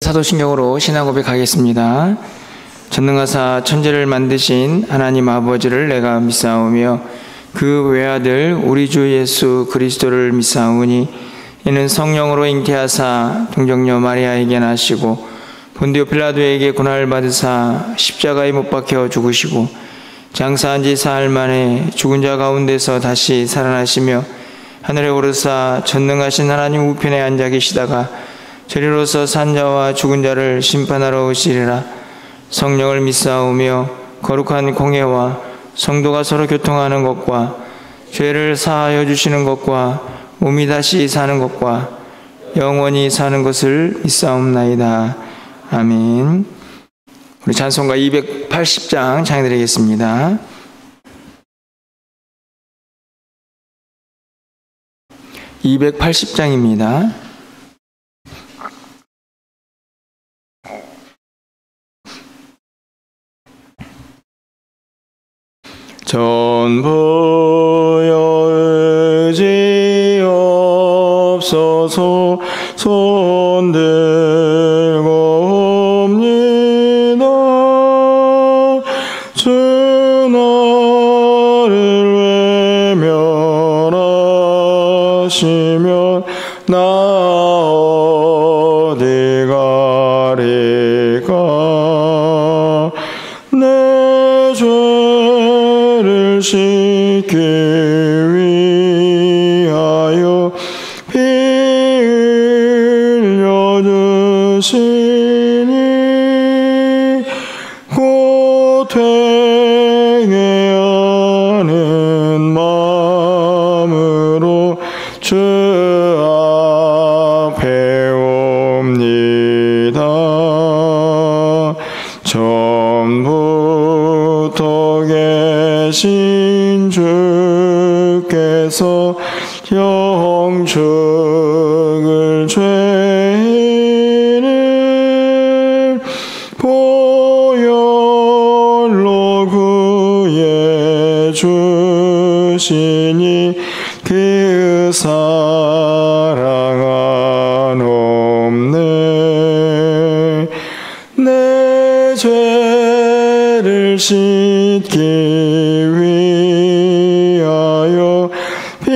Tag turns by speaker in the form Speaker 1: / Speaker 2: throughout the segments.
Speaker 1: 사도신경으로 신앙 고백하겠습니다. 전능하사 천지를 만드신 하나님 아버지를 내가 믿사오며 그 외아들 우리 주 예수 그리스도를 믿사오니 이는 성령으로 잉태하사 동정녀 마리아에게 나시고 본디오 필라도에게 고난을 받으사 십자가에 못 박혀 죽으시고 장사한 지 사흘 만에 죽은 자 가운데서 다시 살아나시며 하늘에 오르사 전능하신 하나님 우편에 앉아 계시다가 저리로서 산 자와 죽은 자를 심판하러 오시리라. 성령을 믿사오며 거룩한 공예와 성도가 서로 교통하는 것과 죄를 사하여 주시는 것과 몸이 다시 사는 것과 영원히 사는 것을 믿사옵나이다. 아멘. 우리 찬송가 280장 찬양드리겠습니다. (280장입니다) 전부여 의지 없어서 손들고 옵니다. 주 나를 외면하시면 나 어디 가리까. 내 죄를 씻기 위하여 피 흘려주시니 곧 회개하는 마음으로 주 앞에 옵니다. 처음부터 계신 주께서 영축을 죄인을 보혈로 구해 주시니 그 사랑 한없네. 내 죄를 씻기 위하여 피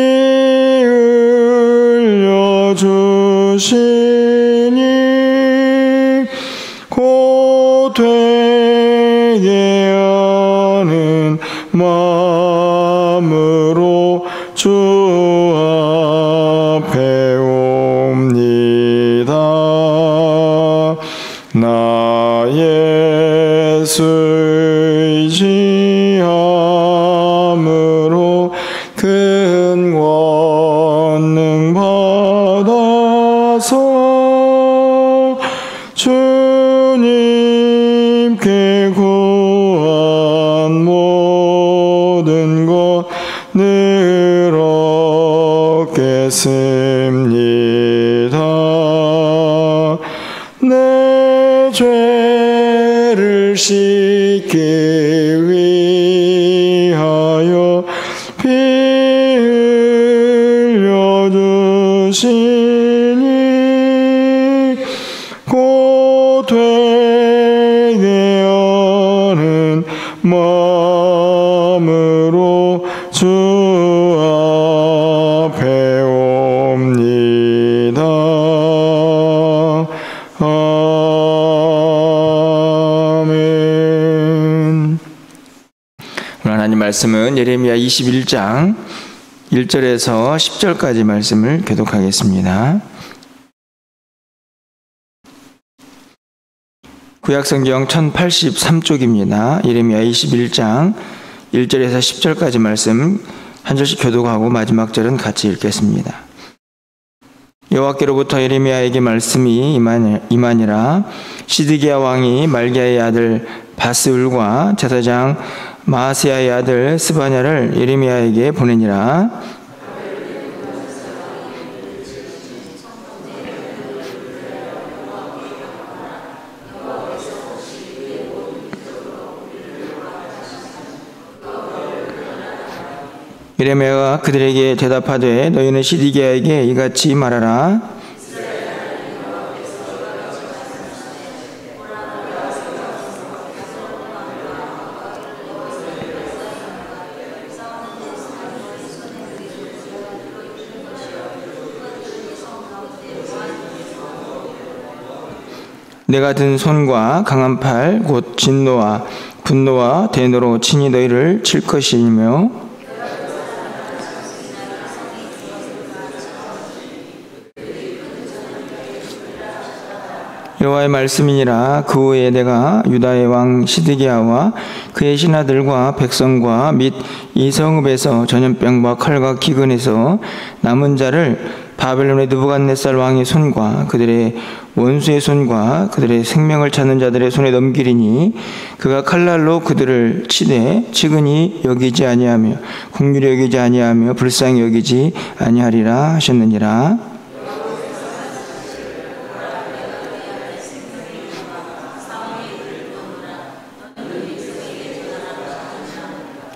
Speaker 1: 흘려주시니 곧 회개하는 마음으로 주 앞에 옵니다. 나 예수 의지함으로 큰 권능 받아서 주님께 구한 모든 것 늘 얻겠습니다. 내 죄를 씻기 위하여 피 흘려주시니 곧 회개하는 마음으로 주 앞에 옵니다. 아멘. 오늘 하나님 말씀은 예레미야 21장 1절에서 10절까지 말씀을 교독하겠습니다. 구약성경 1083쪽입니다. 예레미야 21장 1절에서 10절까지 말씀 한 절씩 교독하고 마지막 절은 같이 읽겠습니다. 여호와께로부터 예레미야에게 말씀이 임하니라. 시드기야 왕이 말기야의 아들 바스울과 제사장 마아세야의 아들 스바냐를 예레미야에게 보내니라. 예레미야가 그들에게 대답하되 너희는 시드기야에게 이같이 말하라. 내가 든 손과 강한 팔 곧 진노와 분노와 대노로 친히 너희를 칠 것이며 여호와의 말씀이니라. 그 후에 내가 유다의 왕 시드기야와 그의 신하들과 백성과 및 이 성읍에서 전염병과 칼과 기근에서 남은 자를 바벨론의 느부갓네살 왕의 손과 그들의 원수의 손과 그들의 생명을 찾는 자들의 손에 넘기리니 그가 칼날로 그들을 치되 측은히 여기지 아니하며 긍휼히 여기지 아니하며 불쌍히 여기지 아니하리라 하셨느니라.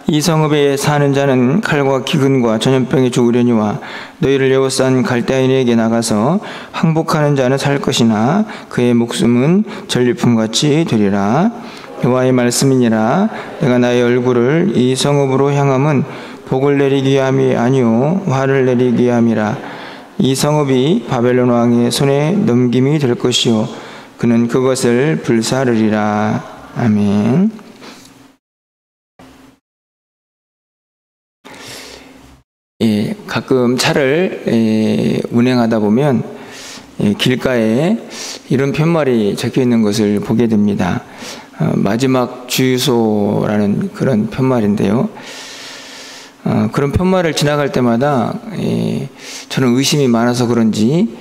Speaker 1: 이 성읍에 사는 자는 칼과 기근과 전염병에 죽으려니와 너희를 에워싼 갈대아인에게 나가서 항복하는 자는 살 것이나 그의 목숨은 전리품같이 되리라. 여호와의 말씀이니라. 내가 나의 얼굴을 이 성읍으로 향함은 복을 내리기 위함이 아니요 화를 내리기 위함이라. 이 성읍이 바벨론 왕의 손에 넘김이 될 것이요 그는 그것을 불사르리라. 아멘. 가끔 차를 운행하다 보면 길가에 이런 편말이 적혀 있는 것을 보게 됩니다. 마지막 주유소라는 그런 편말인데요. 그런 편말을 지나갈 때마다 저는 의심이 많아서 그런지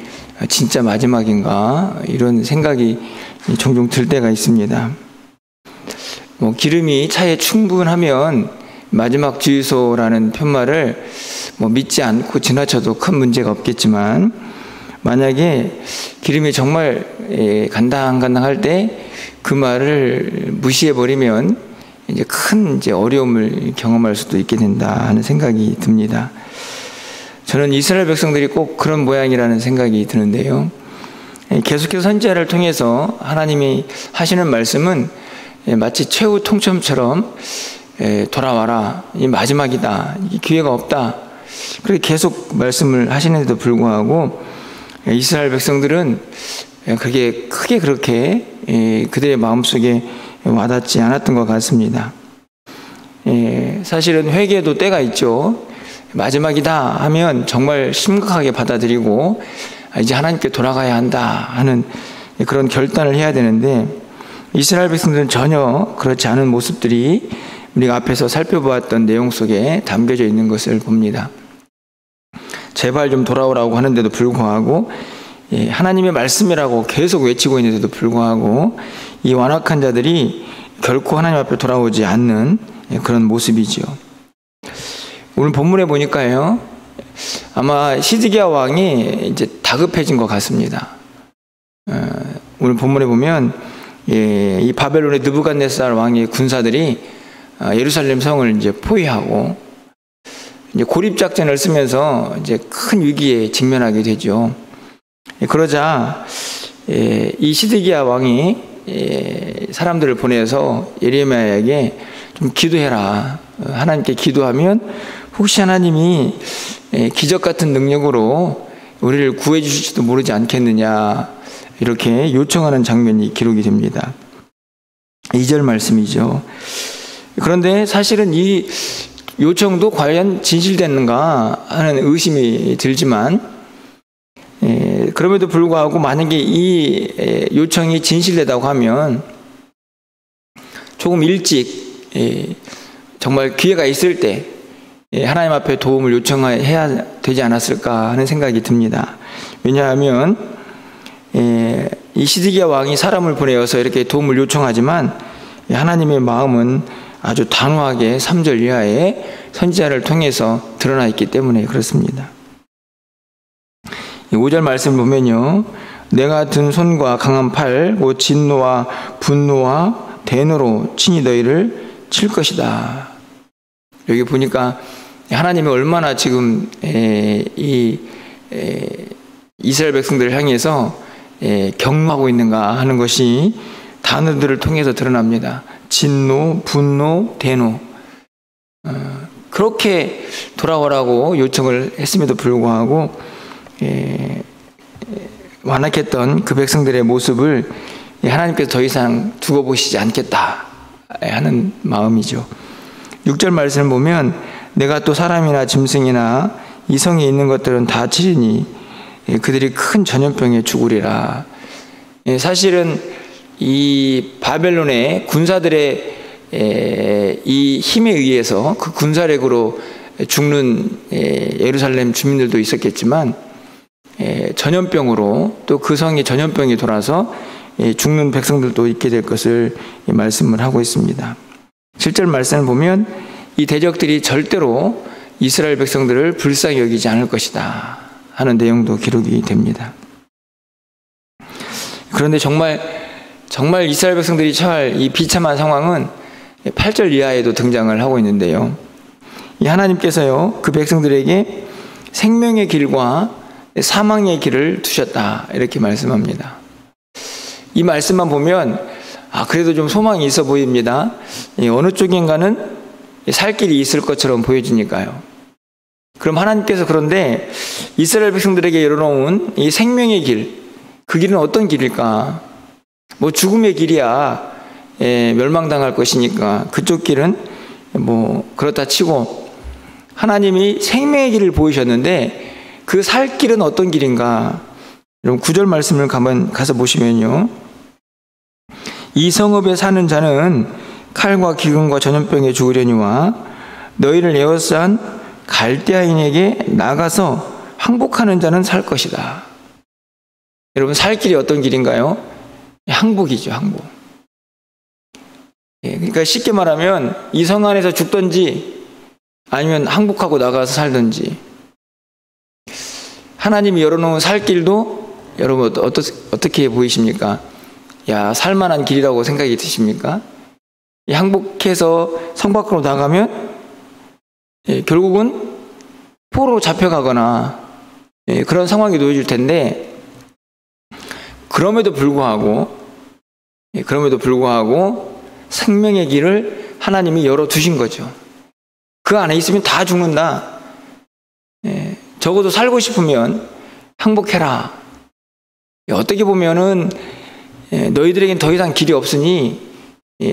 Speaker 1: 진짜 마지막인가 이런 생각이 종종 들 때가 있습니다. 기름이 차에 충분하면 마지막 주유소라는 편말을 믿지 않고 지나쳐도 큰 문제가 없겠지만 만약에 기름이 정말 간당간당할 때 그 말을 무시해버리면 이제 큰 어려움을 경험할 수도 있게 된다 하는 생각이 듭니다. 저는 이스라엘 백성들이 꼭 그런 모양이라는 생각이 드는데요. 계속해서 선지자를 통해서 하나님이 하시는 말씀은 마치 최후 통첩처럼 돌아와라. 이 마지막이다. 이 기회가 없다. 그렇게 계속 말씀을 하시는데도 불구하고 이스라엘 백성들은 그게 크게 그렇게 그들의 마음속에 와닿지 않았던 것 같습니다. 사실은 회개도 때가 있죠. 마지막이다 하면 정말 심각하게 받아들이고 이제 하나님께 돌아가야 한다 하는 그런 결단을 해야 되는데 이스라엘 백성들은 전혀 그렇지 않은 모습들이 우리가 앞에서 살펴보았던 내용 속에 담겨져 있는 것을 봅니다. 제발 좀 돌아오라고 하는데도 불구하고 하나님의 말씀이라고 계속 외치고 있는데도 불구하고 이 완악한 자들이 결코 하나님 앞에 돌아오지 않는 그런 모습이죠. 오늘 본문에 보니까요, 아마 시드기야 왕이 이제 다급해진 것 같습니다. 오늘 본문에 보면 이 바벨론의 느부갓네살 왕의 군사들이 예루살렘 성을 이제 포위하고 이제 고립 작전을 쓰면서 이제 큰 위기에 직면하게 되죠. 그러자 이 시드기야 왕이 사람들을 보내서 예레미야에게 좀 기도해라. 하나님께 기도하면 혹시 하나님이 기적 같은 능력으로 우리를 구해 주실지도 모르지 않겠느냐 이렇게 요청하는 장면이 기록이 됩니다. 2절 말씀이죠. 그런데 사실은 이 요청도 과연 진실됐는가 하는 의심이 들지만 그럼에도 불구하고 만약에 이 요청이 진실되다고 하면 조금 일찍 정말 기회가 있을 때 하나님 앞에 도움을 요청해야 되지 않았을까 하는 생각이 듭니다. 왜냐하면 이 시드기야 왕이 사람을 보내어서 이렇게 도움을 요청하지만 하나님의 마음은 아주 단호하게 3절 이하에 선지자를 통해서 드러나 있기 때문에 그렇습니다. 5절 말씀을 보면요, 내가 든 손과 강한 팔 곧 진노와 분노와 대노로 친히 너희를 칠 것이다. 여기 보니까 하나님이 얼마나 지금 이스라엘 백성들을 향해서 경고하고 있는가 하는 것이 단어들을 통해서 드러납니다. 진노, 분노, 대노. 그렇게 돌아오라고 요청을 했음에도 불구하고 완악했던 그 백성들의 모습을 하나님께서 더 이상 두고 보시지 않겠다 하는 마음이죠. 6절 말씀을 보면 내가 또 사람이나 짐승이나 이 성에 있는 것들은 다 치리니 그들이 큰 전염병에 죽으리라. 사실은 이 바벨론의 군사들의 이 힘에 의해서 그 군사력으로 죽는 예루살렘 주민들도 있었겠지만 전염병으로 또 그 성에 전염병이 돌아서 죽는 백성들도 있게 될 것을 말씀을 하고 있습니다. 7절 말씀을 보면 이 대적들이 절대로 이스라엘 백성들을 불쌍히 여기지 않을 것이다 하는 내용도 기록이 됩니다. 그런데 정말 이스라엘 백성들이 처할 이 비참한 상황은 8절 이하에도 등장을 하고 있는데요. 이 하나님께서요, 그 백성들에게 생명의 길과 사망의 길을 두셨다 이렇게 말씀합니다. 이 말씀만 보면 그래도 좀 소망이 있어 보입니다. 어느 쪽인가는 살 길이 있을 것처럼 보여지니까요. 그럼 하나님께서 그런데 이스라엘 백성들에게 열어놓은 이 생명의 길, 그 길은 어떤 길일까? 뭐 죽음의 길이야 멸망당할 것이니까 그쪽 길은 뭐 그렇다 치고 하나님이 생명의 길을 보이셨는데 그 살 길은 어떤 길인가? 여러분 9절 말씀을 가서 보시면요. 이 성읍에 사는 자는 칼과 기근과 전염병에 죽으려니와 너희를 에워싼 갈대아인에게 나가서 항복하는 자는 살 것이다. 여러분 살 길이 어떤 길인가요? 항복이죠. 항복. 그러니까 쉽게 말하면 이 성 안에서 죽든지 아니면 항복하고 나가서 살든지 하나님이 열어놓은 살 길도 여러분 어떻게 보이십니까? 살만한 길이라고 생각이 드십니까? 항복해서 성 밖으로 나가면 결국은 포로로 잡혀가거나 그런 상황이 놓여질 텐데 그럼에도 불구하고 생명의 길을 하나님이 열어두신 거죠. 그 안에 있으면 다 죽는다. 적어도 살고 싶으면 항복해라. 어떻게 보면은 너희들에겐 더 이상 길이 없으니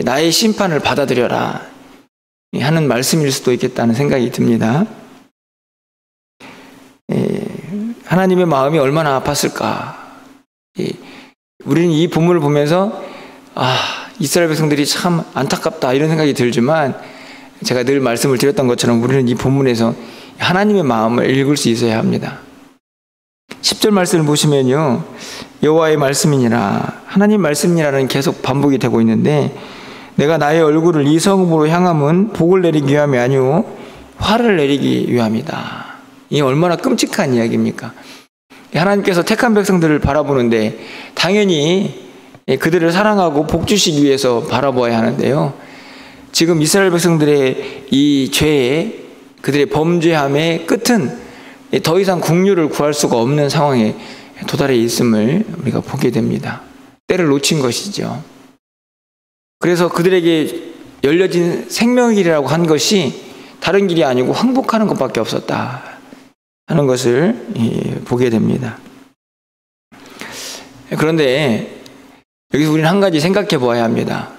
Speaker 1: 나의 심판을 받아들여라 하는 말씀일 수도 있겠다는 생각이 듭니다. 하나님의 마음이 얼마나 아팠을까. 우리는 이 본문을 보면서 이스라엘 백성들이 참 안타깝다 이런 생각이 들지만 제가 늘 말씀을 드렸던 것처럼 우리는 이 본문에서 하나님의 마음을 읽을 수 있어야 합니다. 10절 말씀을 보시면요. 여호와의 말씀이니라, 하나님 말씀이니라는 계속 반복이 되고 있는데 내가 나의 얼굴을 이 성읍으로 향함은 복을 내리기 위함이 아니오 화를 내리기 위함이다. 이 얼마나 끔찍한 이야기입니까? 하나님께서 택한 백성들을 바라보는데 당연히 그들을 사랑하고 복 주시기 위해서 바라보아야 하는데요. 지금 이스라엘 백성들의 이 죄에 그들의 범죄함의 끝은 더 이상 긍휼을 구할 수가 없는 상황에 도달해 있음을 우리가 보게 됩니다. 때를 놓친 것이죠. 그래서 그들에게 열려진 생명의 길이라고 한 것이 다른 길이 아니고 항복하는 것밖에 없었다 하는 것을 보게 됩니다. 그런데 여기서 우리는 한 가지 생각해 보아야 합니다.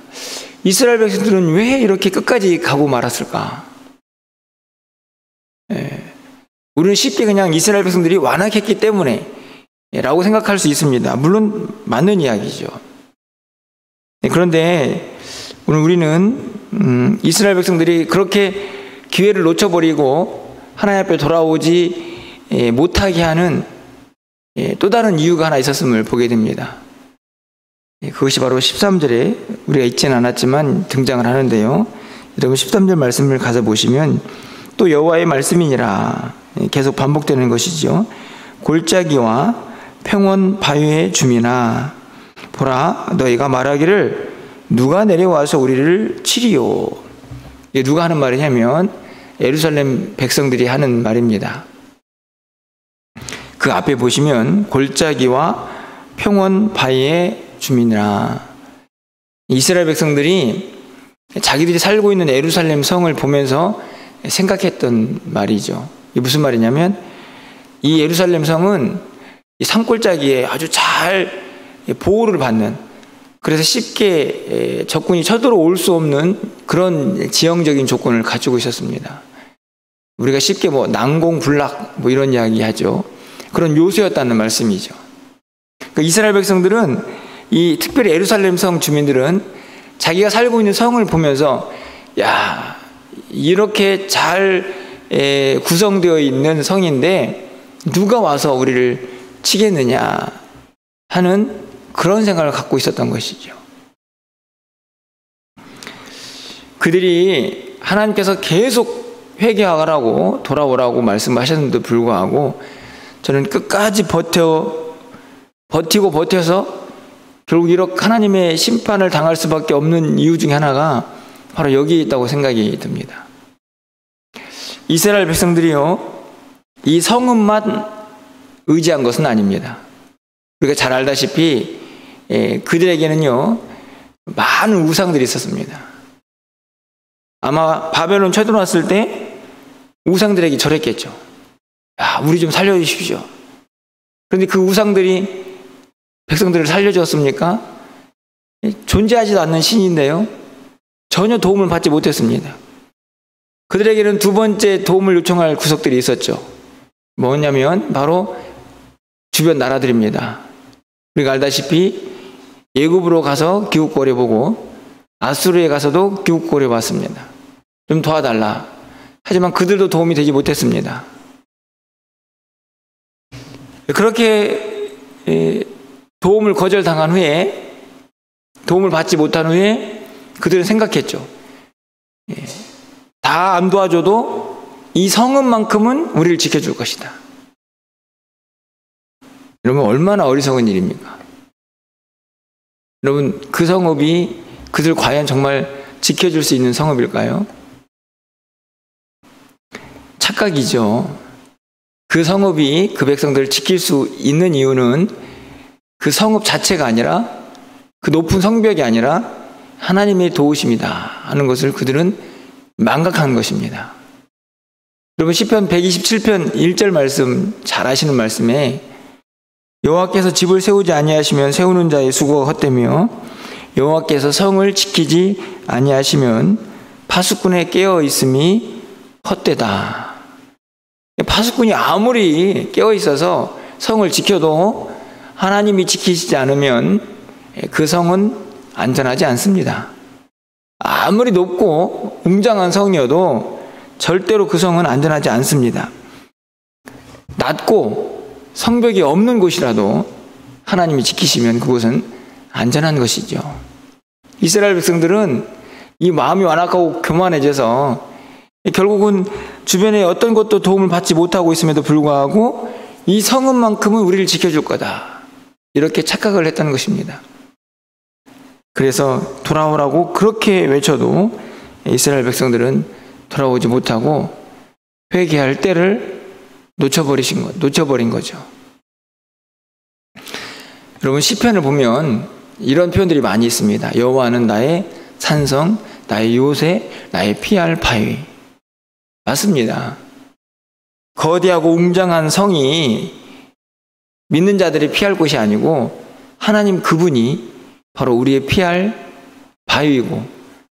Speaker 1: 이스라엘 백성들은 왜 이렇게 끝까지 가고 말았을까? 우리는 쉽게 그냥 이스라엘 백성들이 완악했기 때문에 라고 생각할 수 있습니다. 물론 맞는 이야기죠. 그런데 오늘 우리는 이스라엘 백성들이 그렇게 기회를 놓쳐버리고 하나님 앞에 돌아오지 못하게 하는 또 다른 이유가 하나 있었음을 보게 됩니다. 그것이 바로 13절에 우리가 읽지는 않았지만 등장을 하는데요. 여러분 13절 말씀을 가서 보시면 또 여호와의 말씀이니라 계속 반복되는 것이죠. 골짜기와 평원 바위의 주민아 보라 너희가 말하기를 누가 내려와서 우리를 치리요. 이게 누가 하는 말이냐면 예루살렘 백성들이 하는 말입니다. 그 앞에 보시면 골짜기와 평원 바위의 주민이라 이스라엘 백성들이 자기들이 살고 있는 예루살렘 성을 보면서 생각했던 말이죠. 이게 무슨 말이냐면 이 예루살렘 성은 이 산골짜기에 아주 잘 보호를 받는 그래서 쉽게 적군이 쳐들어올 수 없는 그런 지형적인 조건을 가지고 있었습니다. 우리가 쉽게 난공불락 이런 이야기 하죠. 그런 요소였다는 말씀이죠. 그러니까 이스라엘 백성들은, 특별히 예루살렘 성 주민들은 자기가 살고 있는 성을 보면서, 야, 이렇게 잘 구성되어 있는 성인데 누가 와서 우리를 치겠느냐 하는 그런 생각을 갖고 있었던 것이죠. 그들이 하나님께서 계속 회개하라고 돌아오라고 말씀하셨는데도 불구하고 저는 끝까지 버티고 버텨서 결국 이렇게 하나님의 심판을 당할 수밖에 없는 이유 중에 하나가 바로 여기에 있다고 생각이 듭니다. 이스라엘 백성들이요, 이 성읍만 의지한 것은 아닙니다. 우리가 잘 알다시피 그들에게는요 많은 우상들이 있었습니다. 아마 바벨론 쳐들어왔을 때 우상들에게 절했겠죠. 야, 우리 좀 살려주십시오. 그런데 그 우상들이 백성들을 살려주었습니까? 존재하지도 않는 신인데요, 전혀 도움을 받지 못했습니다. 그들에게는 두 번째 도움을 요청할 구석들이 있었죠. 뭐냐면 바로 주변 나라들입니다. 우리가 알다시피 예굽으로 가서 기웃거려 보고 아수르에 가서도 기웃거려 봤습니다. 좀 도와달라. 하지만 그들도 도움이 되지 못했습니다. 그렇게 도움을 거절당한 후에, 도움을 받지 못한 후에 그들은 생각했죠. 다 안 도와줘도 이 성읍만큼은 우리를 지켜줄 것이다. 여러분, 얼마나 어리석은 일입니까? 여러분, 그 성읍이 그들 과연 정말 지켜줄 수 있는 성읍일까요? 착각이죠. 그 성읍이 그 백성들을 지킬 수 있는 이유는 그 성읍 자체가 아니라, 그 높은 성벽이 아니라 하나님의 도우심이다 하는 것을 그들은 망각한 것입니다. 여러분, 시편 127편 1절 말씀 잘 아시는 말씀에 여호와께서 집을 세우지 아니하시면 세우는 자의 수고가 헛되며 여호와께서 성을 지키지 아니하시면 파수꾼의 깨어 있음이 헛되다. 파수꾼이 아무리 깨어 있어서 성을 지켜도 하나님이 지키시지 않으면 그 성은 안전하지 않습니다. 아무리 높고 웅장한 성이어도 절대로 그 성은 안전하지 않습니다. 낮고 성벽이 없는 곳이라도 하나님이 지키시면 그곳은 안전한 것이죠. 이스라엘 백성들은 이 마음이 완악하고 교만해져서 결국은 주변에 어떤 것도 도움을 받지 못하고 있음에도 불구하고 이 성읍만큼은 우리를 지켜줄 거다, 이렇게 착각을 했다는 것입니다. 그래서 돌아오라고 그렇게 외쳐도 이스라엘 백성들은 돌아오지 못하고 회개할 때를 놓쳐버린 거죠. 여러분, 시편을 보면 이런 표현들이 많이 있습니다. 여호와는 나의 산성, 나의 요새, 나의 피할 바위. 맞습니다. 거대하고 웅장한 성이 믿는 자들이 피할 곳이 아니고 하나님 그분이 바로 우리의 피할 바위이고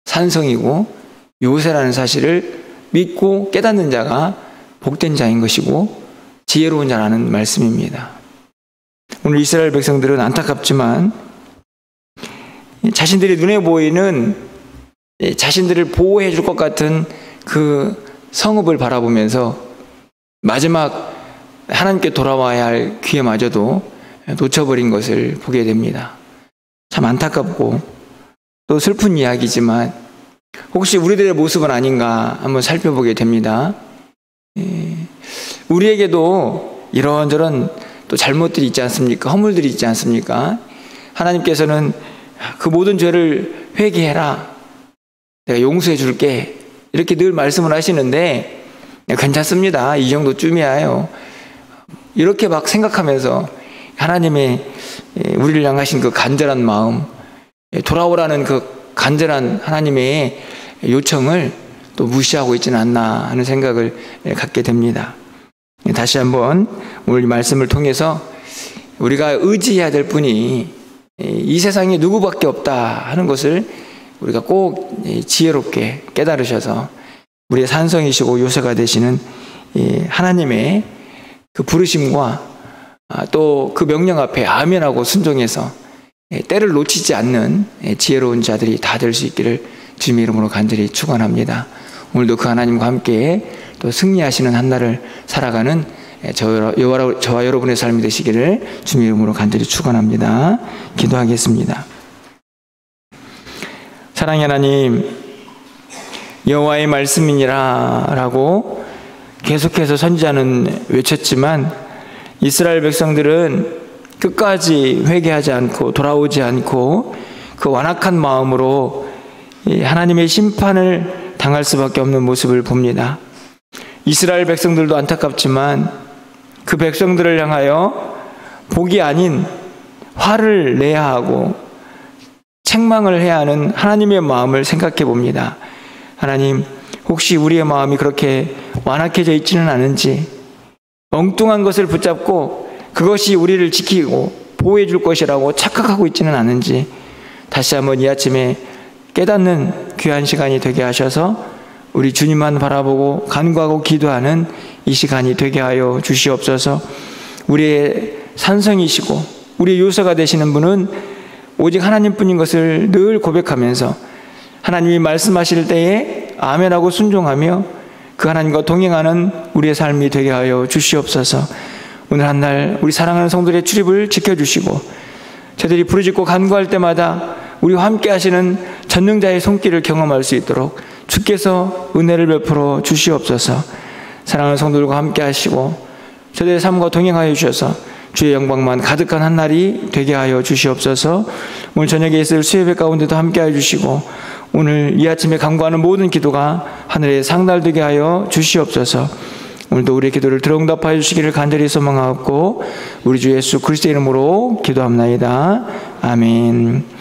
Speaker 1: 산성이고 요새라는 사실을 믿고 깨닫는 자가 복된 자인 것이고 지혜로운 자라는 말씀입니다. 오늘 이스라엘 백성들은 안타깝지만 자신들이 눈에 보이는 자신들을 보호해 줄 것 같은 그 성읍을 바라보면서 마지막 하나님께 돌아와야 할 기회마저도 놓쳐버린 것을 보게 됩니다. 참 안타깝고 또 슬픈 이야기지만 혹시 우리들의 모습은 아닌가 한번 살펴보게 됩니다. 우리에게도 이런저런 또 잘못들이 있지 않습니까? 허물들이 있지 않습니까? 하나님께서는 그 모든 죄를 회개해라, 내가 용서해 줄게, 이렇게 늘 말씀을 하시는데 괜찮습니다, 이 정도쯤이야요, 이렇게 막 생각하면서 하나님의 우리를 향하신 그 간절한 마음, 돌아오라는 그 간절한 하나님의 요청을 또 무시하고 있지는 않나 하는 생각을 갖게 됩니다. 다시 한번 오늘 이 말씀을 통해서 우리가 의지해야 될 분이 이 세상에 누구밖에 없다 하는 것을 우리가 꼭 지혜롭게 깨달으셔서 우리의 산성이시고 요새가 되시는 하나님의 그 부르심과 또 그 명령 앞에 아멘하고 순종해서 때를 놓치지 않는 지혜로운 자들이 다 될 수 있기를 주님의 이름으로 간절히 축원합니다. 오늘도 그 하나님과 함께 또 승리하시는 한 날을 살아가는 저와 여러분의 삶이 되시기를 주님의 이름으로 간절히 축원합니다. 기도하겠습니다. 사랑의 하나님, 여호와의 말씀이니라 라고 계속해서 선지자는 외쳤지만 이스라엘 백성들은 끝까지 회개하지 않고 돌아오지 않고 그 완악한 마음으로 하나님의 심판을 당할 수밖에 없는 모습을 봅니다. 이스라엘 백성들도 안타깝지만 그 백성들을 향하여 복이 아닌 화를 내야 하고 책망을 해야 하는 하나님의 마음을 생각해 봅니다. 하나님, 혹시 우리의 마음이 그렇게 완악해져 있지는 않은지, 엉뚱한 것을 붙잡고 그것이 우리를 지키고 보호해 줄 것이라고 착각하고 있지는 않은지 다시 한번 이 아침에 깨닫는 귀한 시간이 되게 하셔서 우리 주님만 바라보고 간구하고 기도하는 이 시간이 되게 하여 주시옵소서. 우리의 산성이시고 우리의 요새가 되시는 분은 오직 하나님뿐인 것을 늘 고백하면서 하나님이 말씀하실 때에 아멘하고 순종하며 그 하나님과 동행하는 우리의 삶이 되게 하여 주시옵소서. 오늘 한 날 우리 사랑하는 성도들의 출입을 지켜주시고 저들이 부르짖고 간구할 때마다 우리와 함께 하시는 전능자의 손길을 경험할 수 있도록 주께서 은혜를 베풀어 주시옵소서. 사랑하는 성도들과 함께 하시고 저들의 삶과 동행하여 주셔서 주의 영광만 가득한 한 날이 되게 하여 주시옵소서. 오늘 저녁에 있을 수예배 가운데도 함께 하여 주시고 오늘 이 아침에 간구하는 모든 기도가 하늘에 상달되게 하여 주시옵소서. 오늘도 우리의 기도를 들어응답하여 주시기를 간절히 소망하옵고 우리 주 예수 그리스도의 이름으로 기도합나이다. 아멘.